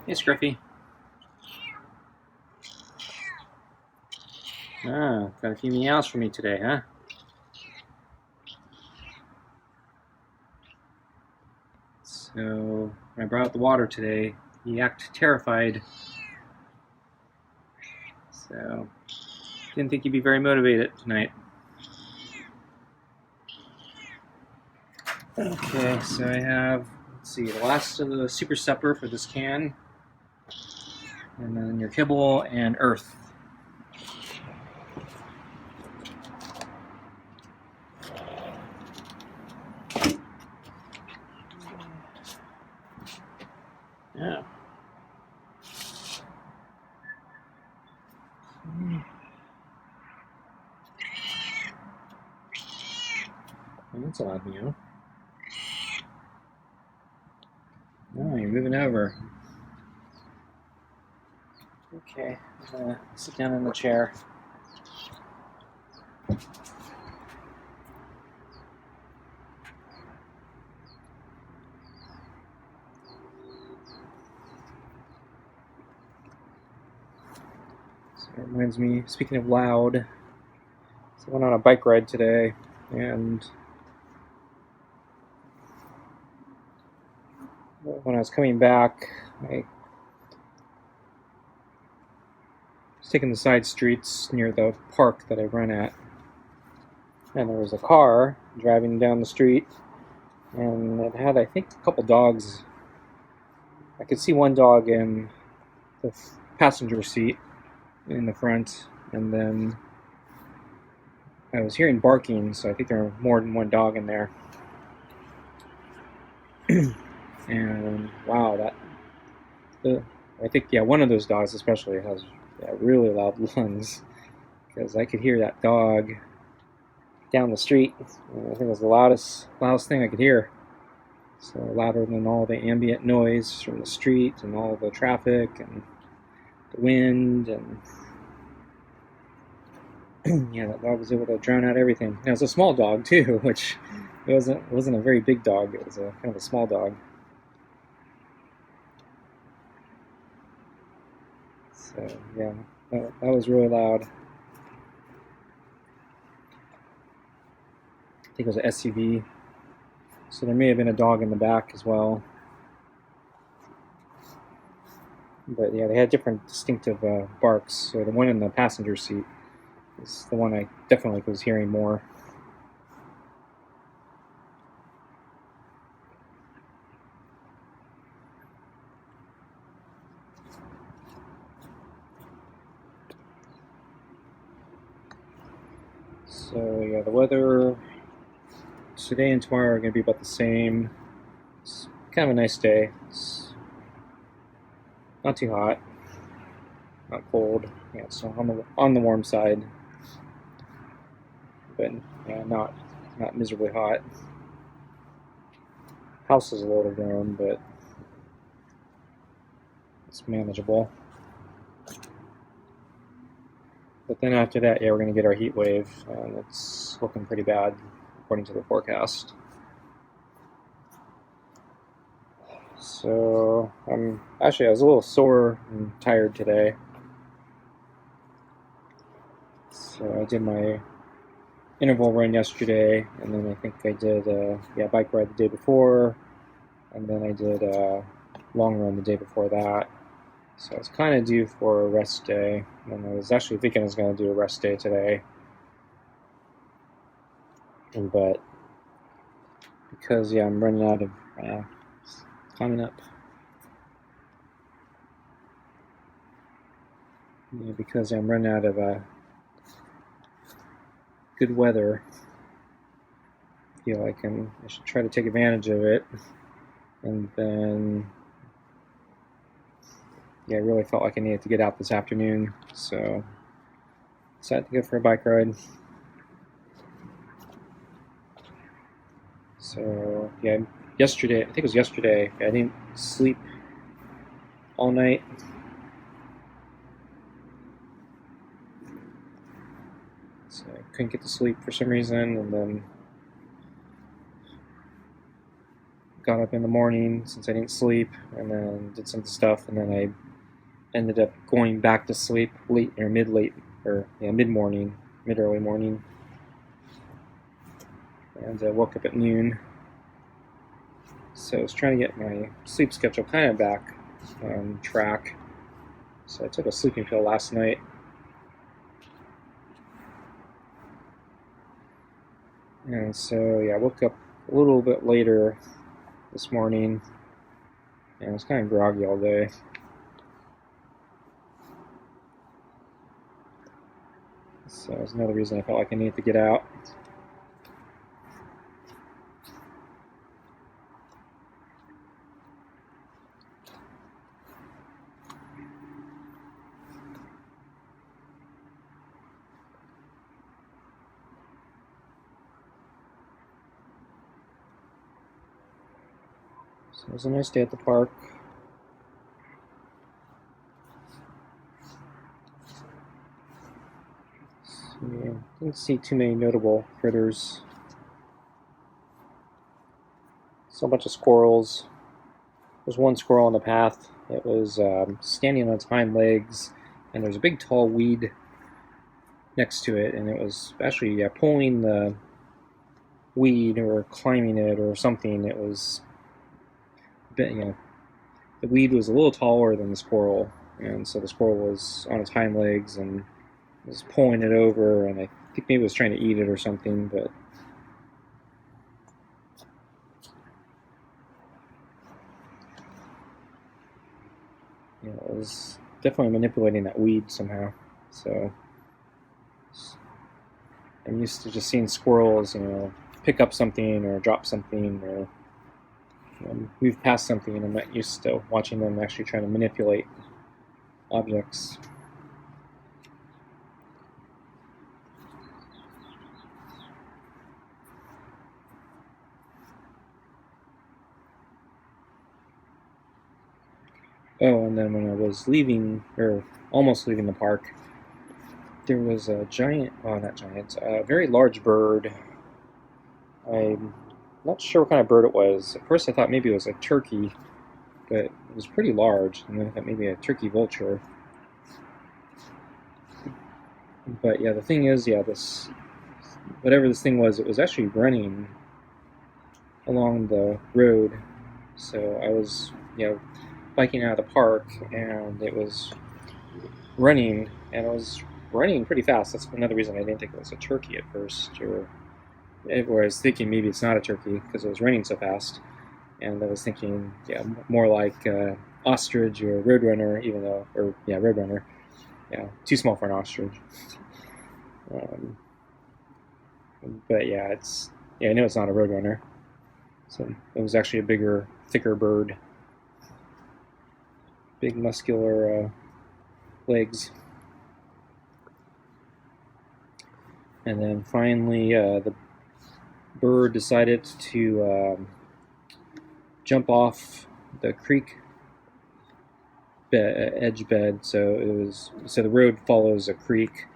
Hey, Scruffy. Ah, got a few meows for me today, huh? So, when I brought out the water today, he acted terrified. So, didn't think he'd be very motivated tonight. Okay, so I have, let's see, the last of the super supper for this can, and then your kibble and earth. Yeah. Oh, that's a loud meow. Oh, you're moving over. Okay, I'm gonna sit down in the chair. So it reminds me, speaking of loud, so I went on a bike ride today, and when I was coming back, I was taking the side streets near the park that I run at, and there was a car driving down the street, and it had, I think, a couple dogs. I could see one dog in the passenger seat in the front, and then I was hearing barking, so I think there were more than one dog in there. And wow, I think, yeah, one of those dogs especially has really loud lungs, because I could hear that dog down the street. I think it was the loudest thing I could hear. So louder than all the ambient noise from the street and all the traffic and the wind, and yeah, that dog was able to drown out everything. And it was a small dog too, which it wasn't a very big dog. It was a kind of a small dog. So yeah, that was really loud. I think it was an SUV. So there may have been a dog in the back as well. But yeah, they had different distinctive barks. So the one in the passenger seat is the one I definitely was hearing more. So yeah, the weather today and tomorrow are going to be about the same. It's kind of a nice day. It's not too hot, not cold. Yeah, so on the warm side, but yeah, not miserably hot. House is a little warm, but it's manageable. But then after that, yeah, we're going to get our heat wave, and it's looking pretty bad according to the forecast. So I was a little sore and tired today. So I did my interval run yesterday, and then I think I did bike ride the day before, and then I did a long run the day before that. So I was kind of due for a rest day, and I was actually thinking I was going to do a rest day today, but because I'm running out of coming up. Yeah, because I'm running out of good weather. I feel like I should try to take advantage of it, and then I really felt like I needed to get out this afternoon, so decided to go for a bike ride. So yeah, yesterday, I think it was yesterday, I didn't sleep all night. So I couldn't get to sleep for some reason, and then got up in the morning since I didn't sleep, and then did some stuff, and then I ended up going back to sleep mid-morning, mid-early morning, and I woke up at noon. So I was trying to get my sleep schedule kind of back on track. So I took a sleeping pill last night. And so, yeah, I woke up a little bit later this morning, and I was kind of groggy all day. So that's another reason I felt like I needed to get out. So it was a nice day at the park. So, yeah, didn't see too many notable critters. Saw a bunch of squirrels. There's one squirrel on the path. It was standing on its hind legs, and there's a big tall weed next to it, and it was actually pulling the weed or climbing it or something. It was, the weed was a little taller than the squirrel, and so the squirrel was on its hind legs and was pulling it over, and I think maybe it was trying to eat it or something, but it was definitely manipulating that weed somehow. So I'm used to just seeing squirrels, pick up something or drop something or move past something, and I'm not used to watching them actually trying to manipulate objects. Oh, and then when I was leaving, or almost leaving the park, there was a very large bird. I'm not sure what kind of bird it was. At first I thought maybe it was a turkey, but it was pretty large, and then I thought maybe a turkey vulture. But yeah, the thing is, whatever this thing was, it was actually running along the road. So I was, biking out of the park, and it was running, and it was running pretty fast. That's another reason I didn't think it was a turkey at first, or I was thinking maybe it's not a turkey because it was running so fast. And I was thinking, more like ostrich or roadrunner, roadrunner. Yeah, too small for an ostrich. But I know it's not a roadrunner. So it was actually a bigger, thicker bird. Big muscular legs. And then finally, the bird decided to jump off the creek edge bed. So the road follows a creek.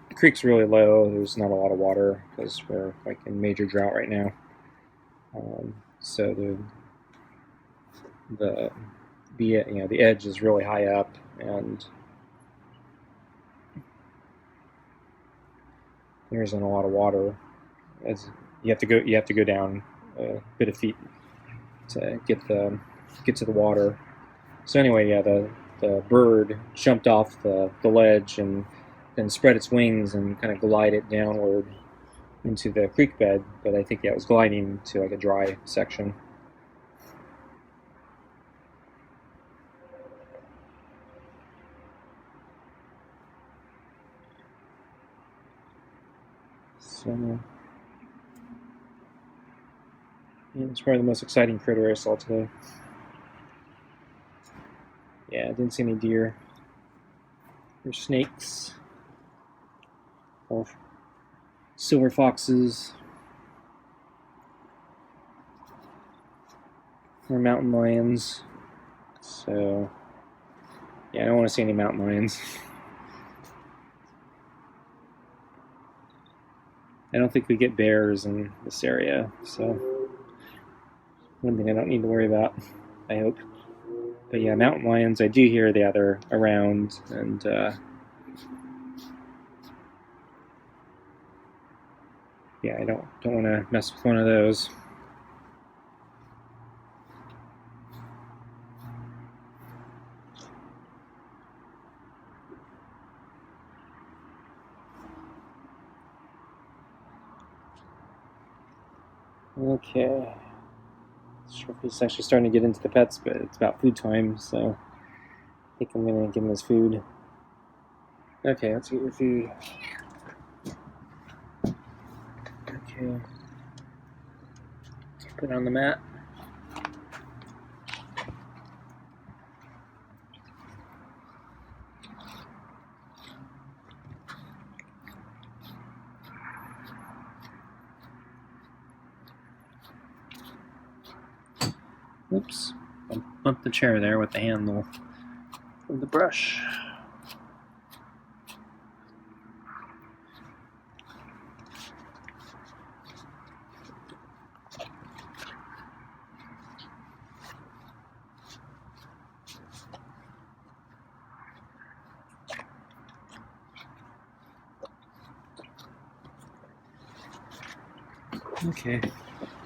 The creek's really low. There's not a lot of water because we're like in major drought right now. So the edge is really high up, and there isn't a lot of water. As you have to go down a bit of feet to get to the water. So anyway, the bird jumped off the ledge and then spread its wings and kind of glided downward into the creek bed. But I think it was gliding to like a dry section. So it's probably the most exciting critter I saw today. Yeah, I didn't see any deer or snakes or silver foxes or mountain lions. So I don't want to see any mountain lions. I don't think we get bears in this area, so one thing I don't need to worry about, I hope. But yeah, mountain lions, I do hear that they're around, and yeah, I don't want to mess with one of those. Okay. Scruffy's actually starting to get into the pets, but it's about food time, so I think I'm going to give him his food. Okay, let's get your food. Okay. Put it on the mat. Oops. I bumped the chair there with the handle of the brush. Okay.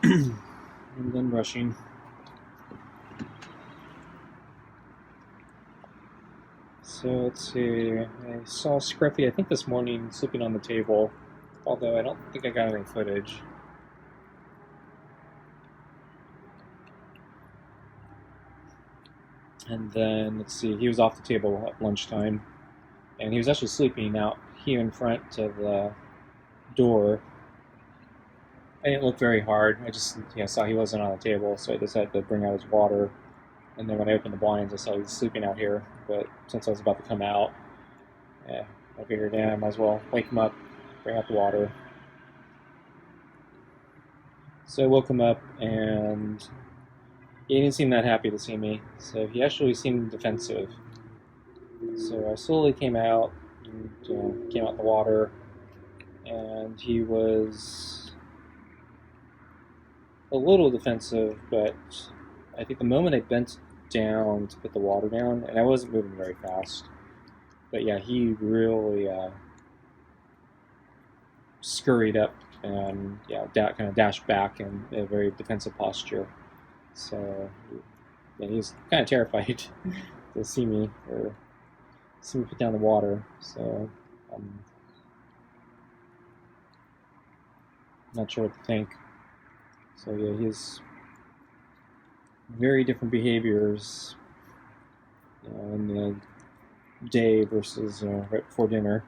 I'm done brushing. So let's see. I saw Scruffy, I think this morning, sleeping on the table, although I don't think I got any footage. And then, let's see, he was off the table at lunchtime, and he was actually sleeping out here in front of the door. I didn't look very hard. I just saw he wasn't on the table, so I decided to bring out his water. And then when I opened the blinds, I saw he was sleeping out here. But since I was about to come out, I figured, I might as well wake him up, bring out the water. So I woke him up, and he didn't seem that happy to see me. So he actually seemed defensive. So I slowly came out, and came out the water, and he was a little defensive, but I think the moment I bent down to put the water down, and I wasn't moving very fast, but yeah, he really scurried up and kind of dashed back in a very defensive posture. So yeah, he was kind of terrified to see me put down the water. So I'm not sure what to think. So yeah, he's very different behaviors in the day versus right before dinner.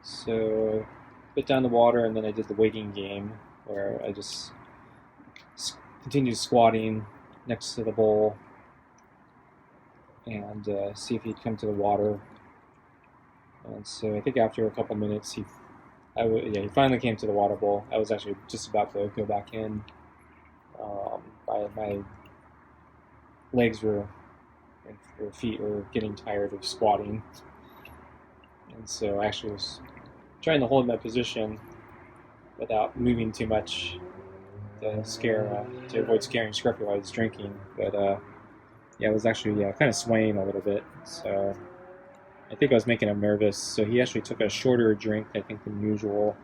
So put down the water, and then I did the waiting game where I just continued squatting next to the bowl and see if he'd come to the water. And so I think after a couple minutes, he finally came to the water bowl. I was actually just about to go back in. My legs or feet were getting tired of squatting, and so I actually was trying to hold my position without moving too much to avoid scaring Scruffy while I was drinking. But I was actually kind of swaying a little bit, so I think I was making him nervous. So he actually took a shorter drink, I think, than usual.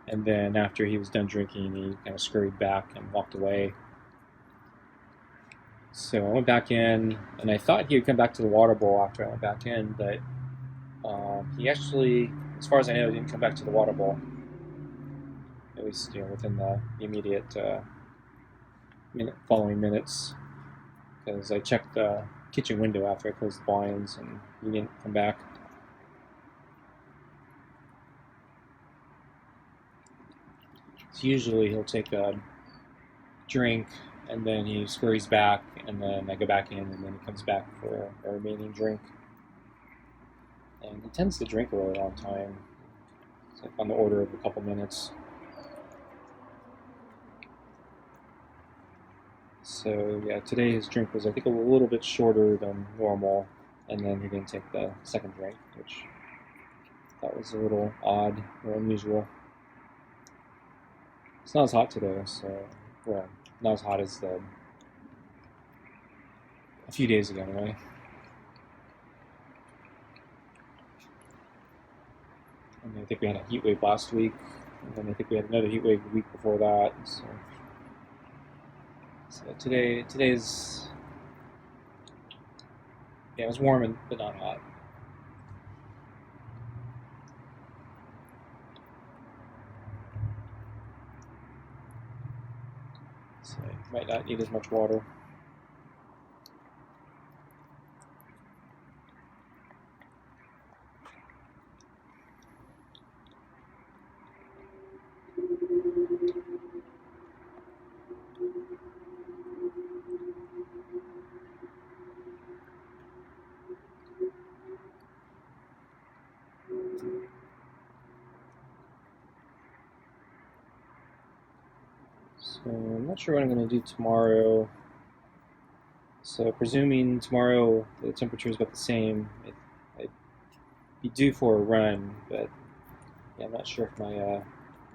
And then after he was done drinking, he kind of scurried back and walked away. So I went back in, and I thought he would come back to the water bowl after I went back in, but he actually, as far as I know, didn't come back to the water bowl. At least within the immediate following minutes, because I checked the kitchen window after I closed the blinds, and he didn't come back. So usually he'll take a drink, and then he scurries back, and then I go back in, and then he comes back for a remaining drink. And he tends to drink a really long time. It's like on the order of a couple minutes. So yeah, today his drink was, I think, a little bit shorter than normal, and then he didn't take the second drink, which I thought was a little odd or unusual. It's not as hot today, so well, not as hot as a few days ago anyway. And I think we had a heat wave last week, and then I think we had another heat wave the week before that. So today's it was warm but not hot. So might not need as much water. So I'm not sure what I'm going to do tomorrow. So presuming tomorrow the temperature is about the same, I'd be due for a run, but yeah, I'm not sure if my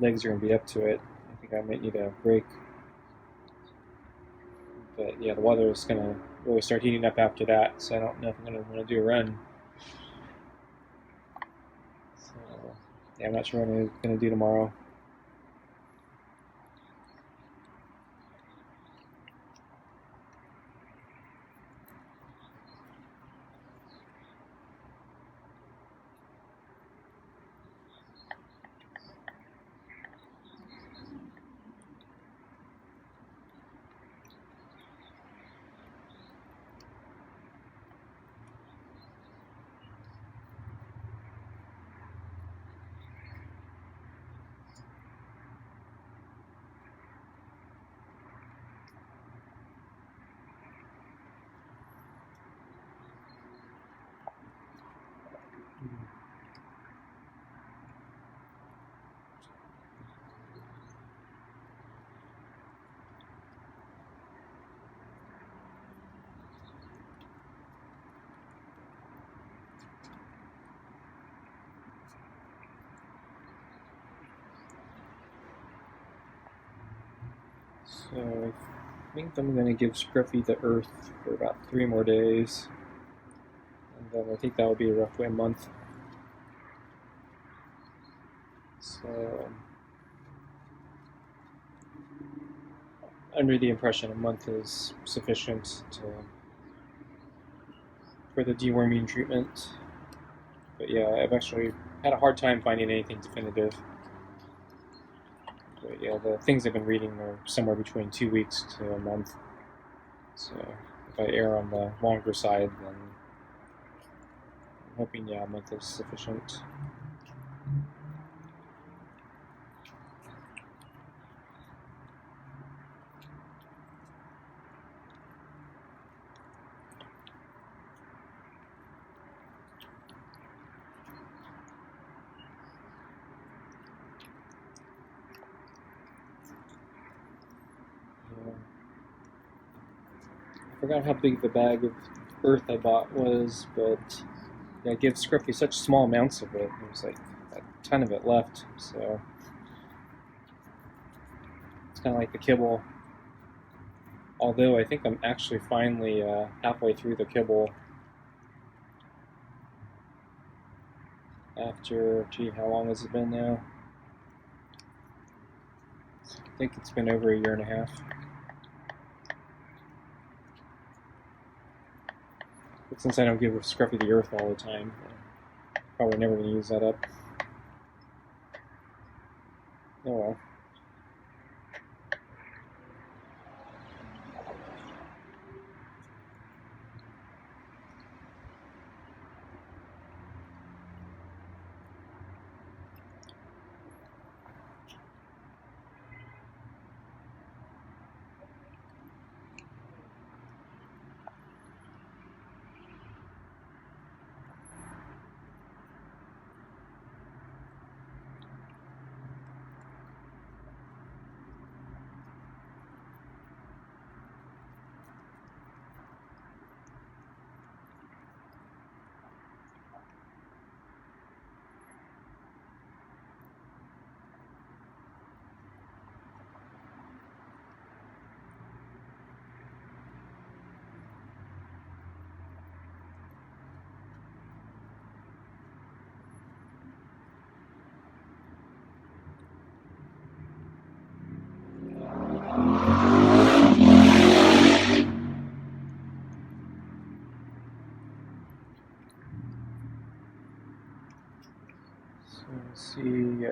legs are going to be up to it. I think I might need a break. But yeah, the weather is going to really start heating up after that, so I don't know if I'm going to want to do a run. So yeah, I'm not sure what I'm going to do tomorrow. So I think I'm going to give Scruffy the earth for about 3 more days. And then I think that will be roughly a month. So under the impression a month is sufficient for the deworming treatment. But yeah, I've actually had a hard time finding anything definitive. But yeah, the things I've been reading are somewhere between 2 weeks to a month. So if I err on the longer side, then I'm hoping, yeah, a month is sufficient. I forgot how big the bag of earth I bought was, but I give Scruffy such small amounts of it. There's like a ton of it left, so it's kind of like the kibble. Although I think I'm actually finally halfway through the kibble. After, gee, how long has it been now? I think it's been over a year and a half. But since I don't give Scruffy the earth all the time, I'm probably never going to use that up. Oh well.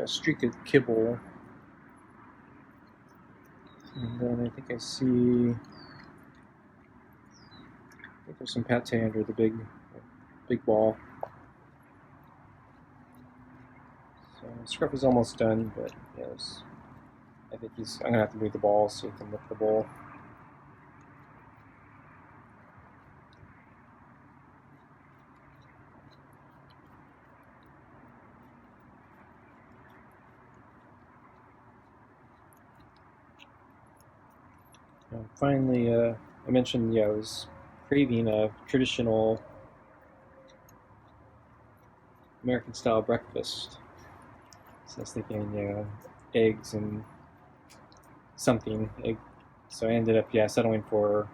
streak of kibble. And then I think I see, there's some pate under the big ball. So Scruffy's almost done, but yes, I think I'm gonna have to move the ball so he can lift the bowl. Finally, I mentioned, I was craving a traditional American-style breakfast. So I was thinking, eggs and something. So I ended up, settling for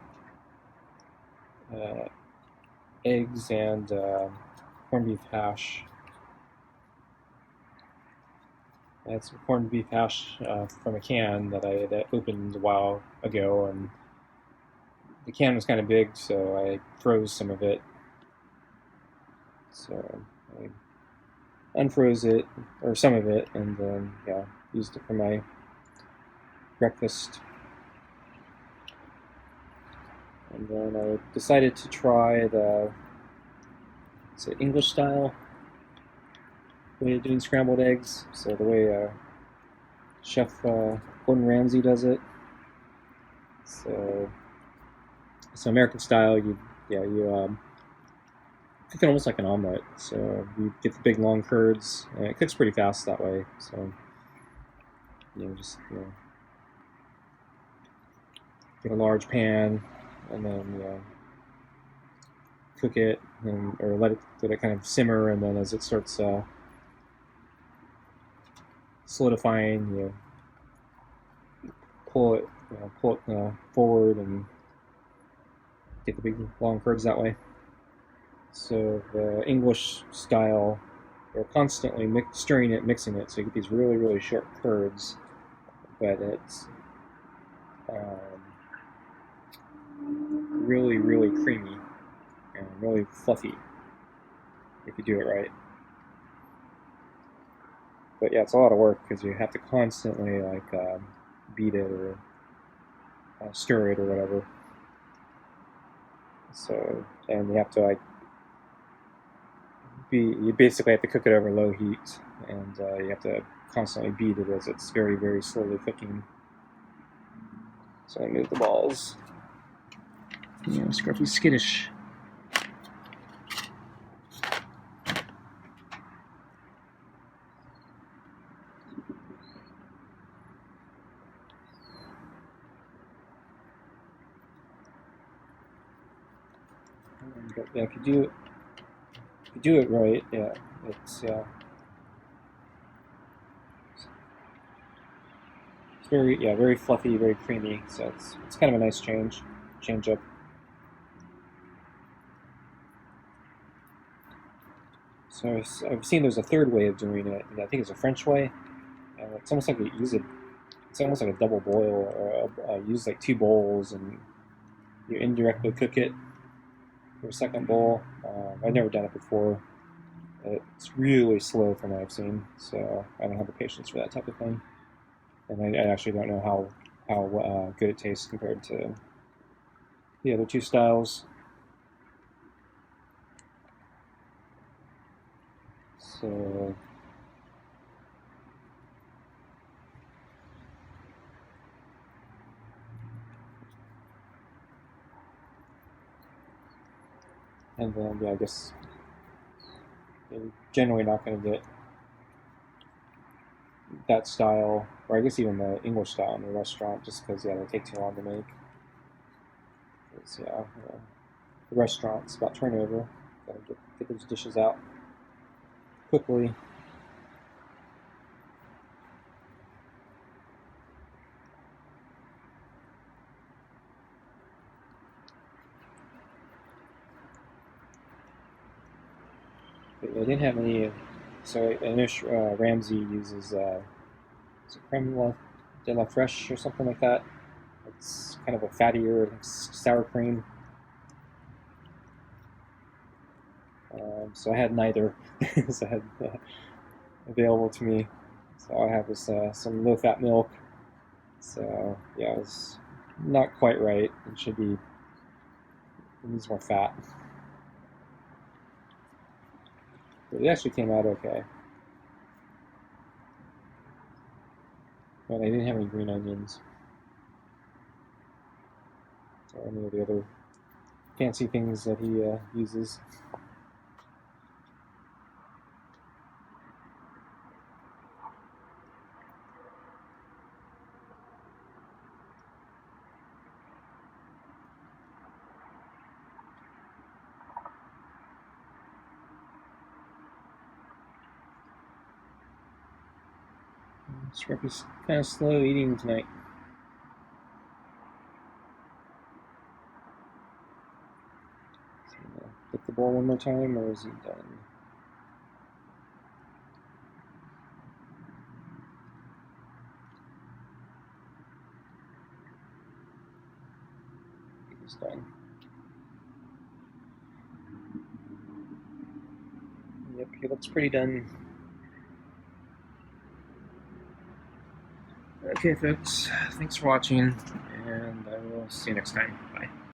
eggs and corned beef hash. I had some corned beef hash from a can that I had opened a while ago, and the can was kind of big, so I froze some of it. So I unfroze it, or some of it, and then used it for my breakfast. And then I decided to try the English style way of doing scrambled eggs. So the way Chef Gordon Ramsay does it. So American style, you cook it almost like an omelet. So you get the big long curds, and it cooks pretty fast that way. So just get a large pan, and then cook it, or let it kind of simmer, and then as it starts solidifying, pull it forward and get the big long curds that way. So the English style, they're constantly stirring it, mixing it, so you get these really, really short curds, but it's really, really creamy and really fluffy if you do it right. But it's a lot of work because you have to constantly beat it or stir it or whatever. So, and you have to you basically have to cook it over low heat, and you have to constantly beat it as it's very, very slowly cooking. So I move the balls. Scruffy skittish. But if you do it right, it's very very fluffy, very creamy. So it's kind of a nice change up. So I've seen there's a third way of doing it, and I think it's a French way. It's almost like it's almost like a double boil, or use like two bowls, and you indirectly cook it for a second bowl. I've never done it before. It's really slow from what I've seen, so I don't have the patience for that type of thing. And I actually don't know how good it tastes compared to the other two styles. So and then I guess you're generally not going to get that style, or I guess even the English style in the restaurant, just because they take too long to make. The restaurant's about turnover. Gotta get those dishes out quickly. But I didn't have any. So I know Ramsay uses is it creme de la fraiche or something like that. It's kind of a fattier sour cream. So I had neither. So I had available to me. So all I have is some low-fat milk. So yeah, it's not quite right. It should be, it needs more fat. But it actually came out okay. But I didn't have any green onions or any of the other fancy things that he uses. Scruffy's kind of slow eating tonight. So, hit the bowl one more time, or is he done? He's done. Yep, he looks pretty done. Okay, folks, thanks for watching, and I will see you next time. Bye.